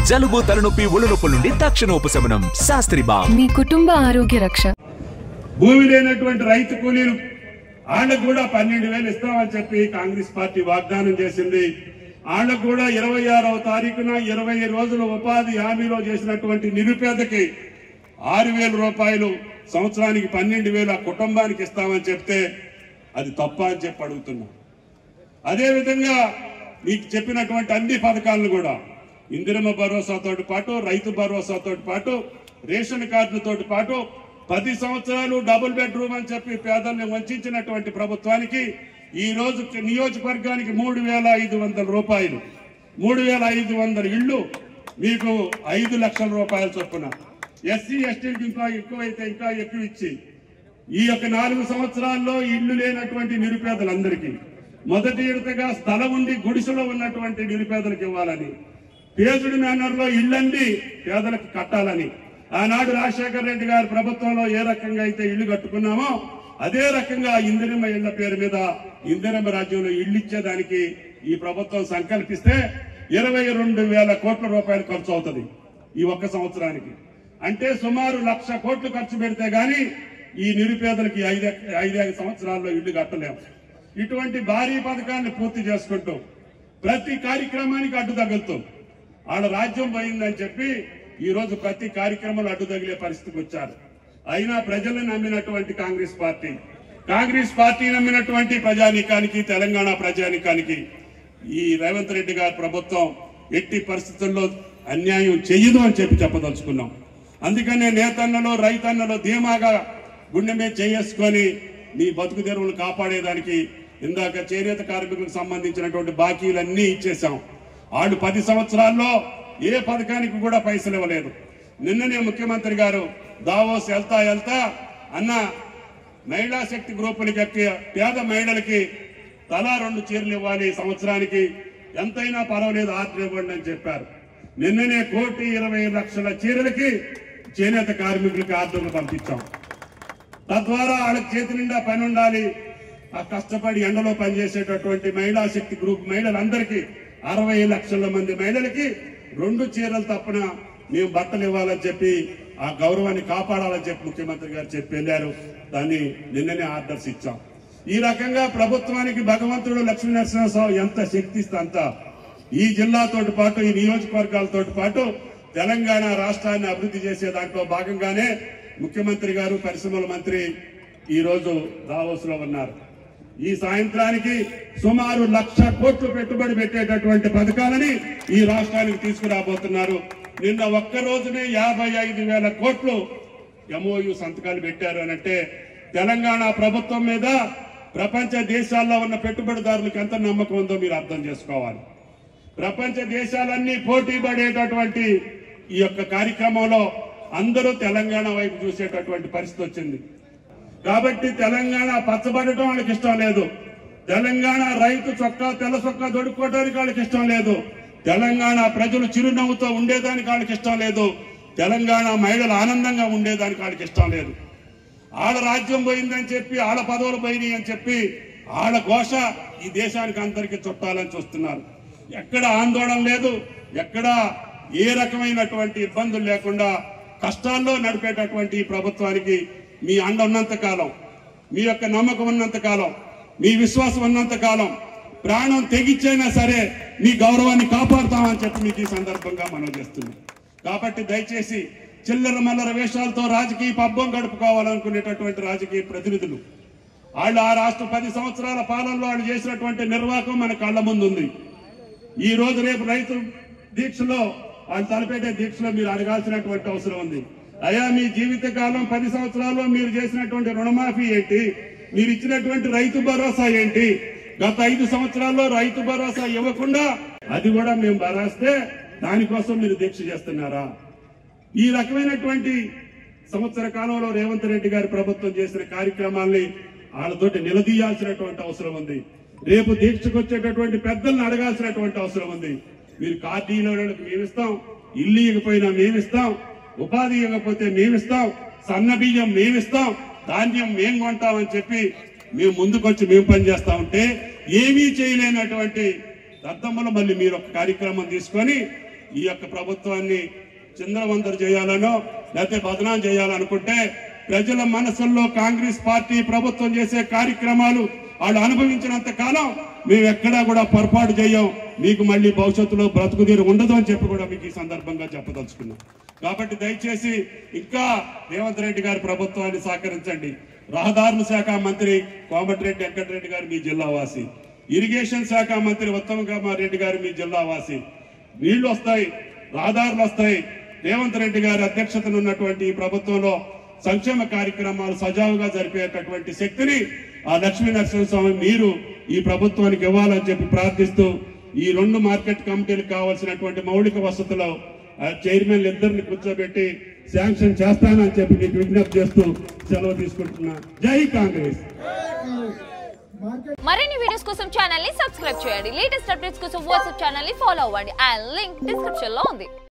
జలుబు తలనొప్పి ఒళ్ళనొప్పుల నుండి తక్షణ ఉపశమనం. శాస్త్రి బామ్ మీ కుటుంబ ఆరోగ్య రక్ష. భూమి లేనటువంటి రైతు కూలీలు వాళ్ళకు కూడా 12,000 ఇస్తామని చెప్పి కాంగ్రెస్ పార్టీ వాగ్దానం చేసింది. వాళ్ళకు కూడా 26వ తారీఖున 20 రోజుల ఉపాధి హామీలో చేసినటువంటి నిరుపేదకి 6,000 రూపాయలు సంవత్సరానికి 12,000 ఆ కుటుంబానికి ఇస్తామని చెప్తే అది తప్ప అని చెప్పి అడుగుతున్నాం. అదేవిధంగా మీకు చెప్పినటువంటి అన్ని పథకాలను కూడా ఇందిరమ్మ భరోసాతో పాటు రైతు భరోసాతో పాటు రేషన్ కార్డులతో పాటు 10 సంవత్సరాలు డబుల్ బెడ్రూమ్ అని చెప్పి పేదల్ని వంచినటువంటి ప్రభుత్వానికి ఈ రోజు నియోజకవర్గానికి 3,500 రూపాయలు, 3,500 ఇళ్లు మీకు 5 లక్షల రూపాయల చొప్పున, ఎస్సీ ఎస్టీలకు ఇంకా ఎక్కువైతే ఇంకా ఎక్కువ ఇచ్చి ఈ యొక్క 4 సంవత్సరాల్లో ఇళ్లు లేనటువంటి నిరుపేదలందరికీ మొదటి విడతగా స్థలం ఉండి గుడిసెలో ఉన్నటువంటి నిరుపేదలకు ఇవ్వాలని, పేజుడి మేనర్ లో ఇళ్లన్నీ పేదలకు కట్టాలని ఆనాడు రాజశేఖర రెడ్డి గారి ప్రభుత్వంలో ఏ రకంగా అయితే ఇళ్లు కట్టుకున్నామో అదే రకంగా ఇందిరమ్మ ఇళ్ల పేరు మీద ఇందిరమ్మ రాజ్యంలో ఇళ్లు ఇచ్చేదానికి ఈ ప్రభుత్వం సంకల్పిస్తే 22,000 కోట్ల రూపాయలు ఖర్చు అవుతుంది ఈ ఒక్క సంవత్సరానికి. అంటే సుమారు 1,00,000 కోట్లు ఖర్చు పెడితే గాని ఈ నిరుపేదలకి 5 సంవత్సరాల్లో ఇళ్లు కట్టలేము. ఇటువంటి భారీ పథకాన్ని పూర్తి చేసుకుంటూ ప్రతి కార్యక్రమానికి అడ్డు తగులుతూ వాళ్ళ రాజ్యం పోయిందని చెప్పి ఈ రోజు ప్రతి కార్యక్రమంలో అడ్డు తగిలే పరిస్థితికి వచ్చారు. అయినా ప్రజలను నమ్మినటువంటి కాంగ్రెస్ పార్టీ నమ్మినటువంటి ప్రజానీకానికి, తెలంగాణ ప్రజానీకానికి ఈ రేవంత్ రెడ్డి గారి ప్రభుత్వం ఎట్టి పరిస్థితుల్లో అన్యాయం చెయ్యదు అని చెప్పి చెప్పదలుచుకున్నాం. అందుకనే నేతన్నలో రైతన్నలో ధీమాగా గుండె మీద చేసుకొని మీ బతుకు తెరువులు కాపాడేదానికి ఇందాక చేనేత కార్మికులకు సంబంధించినటువంటి బాకీలన్నీ ఇచ్చేశాం. వాళ్ళు 10 సంవత్సరాల్లో ఏ పథకానికి కూడా పైసలు ఇవ్వలేదు. నిన్ననే ముఖ్యమంత్రి గారు దావోస్ వెళ్తా అన్న మహిళా శక్తి గ్రూపులకి పేద మహిళలకి తలా 2 చీరలు ఇవ్వాలి సంవత్సరానికి, ఎంతైనా పర్వాలేదు ఆర్డర్ ఇవ్వండి అని చెప్పారు. నిన్ననే 1,20,00,000 చీరలకి చేనేత కార్మికులకి ఆర్డర్లు పంపించాం. తద్వారా వాళ్ళకి చేతి నిండా పని ఉండాలి. ఆ కష్టపడి ఎండలో పనిచేసేటటువంటి మహిళా శక్తి గ్రూప్ మహిళలందరికీ 60 లక్షల మంది మహిళలకి 2 చీరలు తప్పన మేము బట్టలు ఇవ్వాలని చెప్పి ఆ గౌరవాన్ని కాపాడాలని చెప్పి ముఖ్యమంత్రి గారు చెప్పి వెళ్ళారు. దాన్ని నిన్ననే ఆర్డర్స్ ఇచ్చాం. ఈ రకంగా ప్రభుత్వానికి భగవంతుడు లక్ష్మీనరసింహస్వామి ఎంత శక్తి ఇస్తే అంత ఈ జిల్లాతో పాటు ఈ నియోజకవర్గాలతో పాటు తెలంగాణ రాష్ట్రాన్ని అభివృద్ధి చేసే దాంట్లో భాగంగానే ముఖ్యమంత్రి గారు పరిశ్రమల మంత్రి ఈ రోజు దావోస్ లో ఉన్నారు. ఈ సాయంత్రానికి సుమారు 1,00,000 కోట్లు పెట్టుబడి పెట్టేటటువంటి పథకాలని ఈ రాష్ట్రానికి తీసుకురాబోతున్నారు. నిన్న ఒక్క రోజునే 55,000 కోట్లు ఎంఓయు సంతకాలు పెట్టారు అని అంటే తెలంగాణ ప్రభుత్వం మీద ప్రపంచ దేశాల్లో ఉన్న పెట్టుబడిదారులకు ఎంత నమ్మకం ఉందో మీరు అర్థం చేసుకోవాలి. ప్రపంచ దేశాలన్నీ పోటీ పడేటటువంటి ఈ యొక్క కార్యక్రమంలో అందరూ తెలంగాణ వైపు చూసేటటువంటి పరిస్థితి వచ్చింది. కాబట్టి తెలంగాణ పచ్చబడటం వాళ్ళకి ఇష్టం లేదు. తెలంగాణ రైతు తెల్ల చొక్కా దొడుక్కోవడానికి వాళ్ళకి ఇష్టం లేదు. తెలంగాణ ప్రజలు చిరునవ్వుతో ఉండేదానికి వాళ్ళకి ఇష్టం లేదు. తెలంగాణ మహిళలు ఆనందంగా ఉండేదానికి వాళ్ళకి ఇష్టం లేదు. వాళ్ళ రాజ్యం పోయిందని చెప్పి, వాళ్ళ పదవులు పోయినాయి అని చెప్పి వాళ్ళ ఘోష ఈ దేశానికి అందరికీ చుట్టాలని చూస్తున్నారు. ఎక్కడ ఆందోళన లేదు, ఎక్కడ ఏ రకమైనటువంటి ఇబ్బందులు లేకుండా కష్టాల్లో నడిపేటటువంటి ఈ ప్రభుత్వానికి మీ అండ ఉన్నంత కాలం, మీ యొక్క నమ్మకం ఉన్నంత కాలం, మీ విశ్వాసం ఉన్నంత కాలం ప్రాణం తెగిచ్చైనా సరే మీ గౌరవాన్ని కాపాడుతామని చెప్పి మీకు ఈ సందర్భంగా మనం చేస్తున్నాం. కాబట్టి దయచేసి చిల్లర మల్లర వేషాలతో రాజకీయ పబ్బం గడుపుకోవాలనుకునేటటువంటి రాజకీయ ప్రతినిధులు వాళ్ళు ఆ రాష్ట్ర 10 సంవత్సరాల పాలనలో వాళ్ళు చేసినటువంటి నిర్వాహకం మన కళ్ళ ముందు ఉంది. ఈ రోజు రేపు రైతు దీక్షలో వాళ్ళు తలపెట్టే దీక్షలో మీరు అడగాల్సినటువంటి అవసరం ఉంది. అయ్యా మీ జీవిత కాలం 10 సంవత్సరాల్లో మీరు చేసినటువంటి రుణమాఫీ ఏంటి, మీరు ఇచ్చినటువంటి రైతు భరోసా ఏంటి, గత 5 సంవత్సరాల్లో రైతు భరోసా ఇవ్వకుండా అది కూడా మేము భరాస్తే దానికోసం మీరు దీక్ష చేస్తున్నారా? ఈ రకమైనటువంటి సంవత్సర కాలంలో రేవంత్ రెడ్డి గారి ప్రభుత్వం చేసిన కార్యక్రమాల్ని వాళ్ళతోటి నిలదీయాల్సినటువంటి అవసరం ఉంది. రేపు దీక్షకు వచ్చేటటువంటి పెద్దలను అడగాల్సినటువంటి అవసరం ఉంది. మీరు కార్డీలకు మేమిస్తాం, ఇల్లు ఇవ్వకపోయినా మేమిస్తాం, ఉపాధి ఇవ్వకపోతే మేమిస్తాం, సన్న బియ్యం మేమిస్తాం, ధాన్యం మేము కొంటామని చెప్పి మేము ముందుకొచ్చి మేము పనిచేస్తా ఉంటే ఏమీ చేయలేనటువంటి దద్దమ్మలు మళ్ళీ మీరు ఒక కార్యక్రమం తీసుకొని ఈ యొక్క ప్రభుత్వాన్ని చిందరవందరు చేయాలనో లేకపోతే బదనాం చేయాలనుకుంటే ప్రజల మనసుల్లో కాంగ్రెస్ పార్టీ ప్రభుత్వం చేసే కార్యక్రమాలు వాళ్ళు అనుభవించినంత కాలం మేము ఎక్కడా కూడా పొరపాటు చేయం, మీకు మళ్ళీ భవిష్యత్తులో బ్రతుకుదీరు ఉండదు అని చెప్పి కూడా మీకు ఈ సందర్భంగా చెప్పదలుచుకున్నాం. కాబట్టి దయచేసి ఇంకా రేవంత్ రెడ్డి గారి ప్రభుత్వాన్ని సహకరించండి. రహదారుల శాఖ మంత్రి కోమటిరెడ్డి వెంకటరెడ్డి గారు మీ జిల్లా వాసి, ఇరిగేషన్ శాఖ మంత్రి ఉత్తమ్ కుమార్ రెడ్డి గారు మీ జిల్లా వాసి. నీళ్లు వస్తాయి, రహదారులు వస్తాయి. రేవంత్ రెడ్డి గారి అధ్యక్షతన ఉన్నటువంటి ఈ ప్రభుత్వంలో సంక్షేమ కార్యక్రమాలు సజావుగా జరిపేటటువంటి శక్తిని ఆ లక్ష్మీ నరసింహస్వామి మీరు ఈ ప్రభుత్వానికి ఇవ్వాలని చెప్పి ప్రార్థిస్తూ ఈ 2 మార్కెట్ కమిటీలకు కావాల్సినటువంటి మౌలిక వసతులు చైర్మన్లు ఇద్దరిని కూర్చోబెట్టి శాంక్షన్ చేస్తానని చెప్పి మీకు విజ్ఞప్తి చేస్తూ సెలవు తీసుకుంటున్నా. జై కాంగ్రెస్. మరిన్ని వీడియోస్ కోసం ఛానల్ ని సబ్స్క్రైబ్ చేయండి. లేటెస్ట్ అప్డేట్స్ కోసం వాట్సాప్ ఛానల్ ని ఫాలో అవ్వండి. ఆ లింక్ డిస్క్రిప్షన్ లో ఉంది.